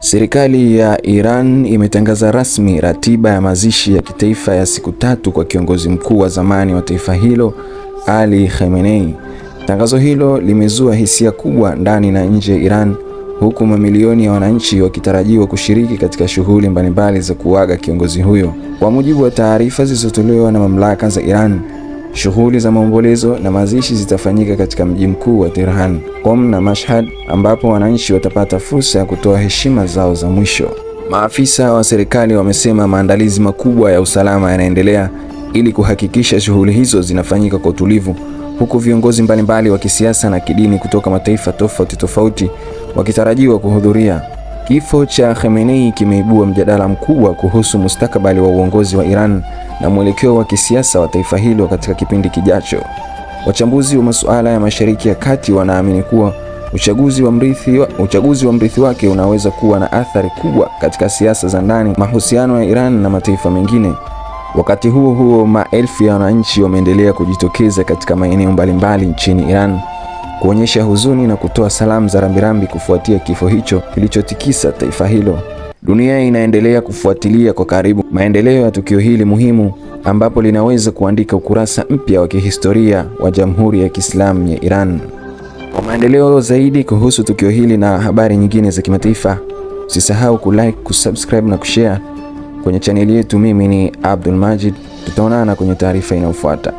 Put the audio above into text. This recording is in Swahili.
Serikali ya Iran imetangaza rasmi ratiba ya mazishi ya kitaifa ya siku 3 kwa kiongozi mkuu wa zamani wa taifa hilo, Ali Khamenei. Tangazo hilo limezua hisia kubwa ndani na nje ya Iran, huku mamilioni ya wananchi wakitarajiwa kushiriki katika shughuli mbalimbali za kuaga kiongozi huyo. Kwa mujibu wa taarifa zilizotolewa na mamlaka za Iran, shughuli za maombolezo na mazishi zitafanyika katika mji mkuu wa Tehran, Qom na Mashhad, ambapo wananchi watapata fursa ya kutoa heshima zao za mwisho. Maafisa wa serikali wamesema maandalizi makubwa ya usalama yanaendelea ili kuhakikisha shughuli hizo zinafanyika kwa utulivu, huku viongozi mbalimbali wa kisiasa na kidini kutoka mataifa tofauti wakitarajiwa kuhudhuria. Kifo cha Khamenei kimeibua mjadala mkubwa kuhusu mustakabali wa uongozi wa Iran na mwelekeo wa kisiasa wa taifa hilo katika kipindi kijacho. Wachambuzi wa masuala ya Mashariki ya Kati wanaamini kuwa uchaguzi wa mrithi wake unaweza kuwa na athari kubwa katika siasa za ndani, mahusiano ya Iran na mataifa mengine. Wakati huo huo, maelfu ya wananchi wameendelea kujitokeza katika maeneo mbalimbali nchini Iran kuonyesha huzuni na kutoa salamu za rambirambi kufuatia kifo hicho kilichotikisa taifa hilo. Dunia inaendelea kufuatilia kwa karibu maendeleo ya tukio hili muhimu, ambapo linaweza kuandika ukurasa mpya wa kihistoria wa Jamhuri ya Kiislamu ya Iran. Kwa maendeleo zaidi kuhusu tukio hili na habari nyingine za kimataifa, usisahau kulike, kusubscribe na kushare kwenye chaneli yetu. Mimi ni Abdul Majid, tutaonana kwenye taarifa inayofuata.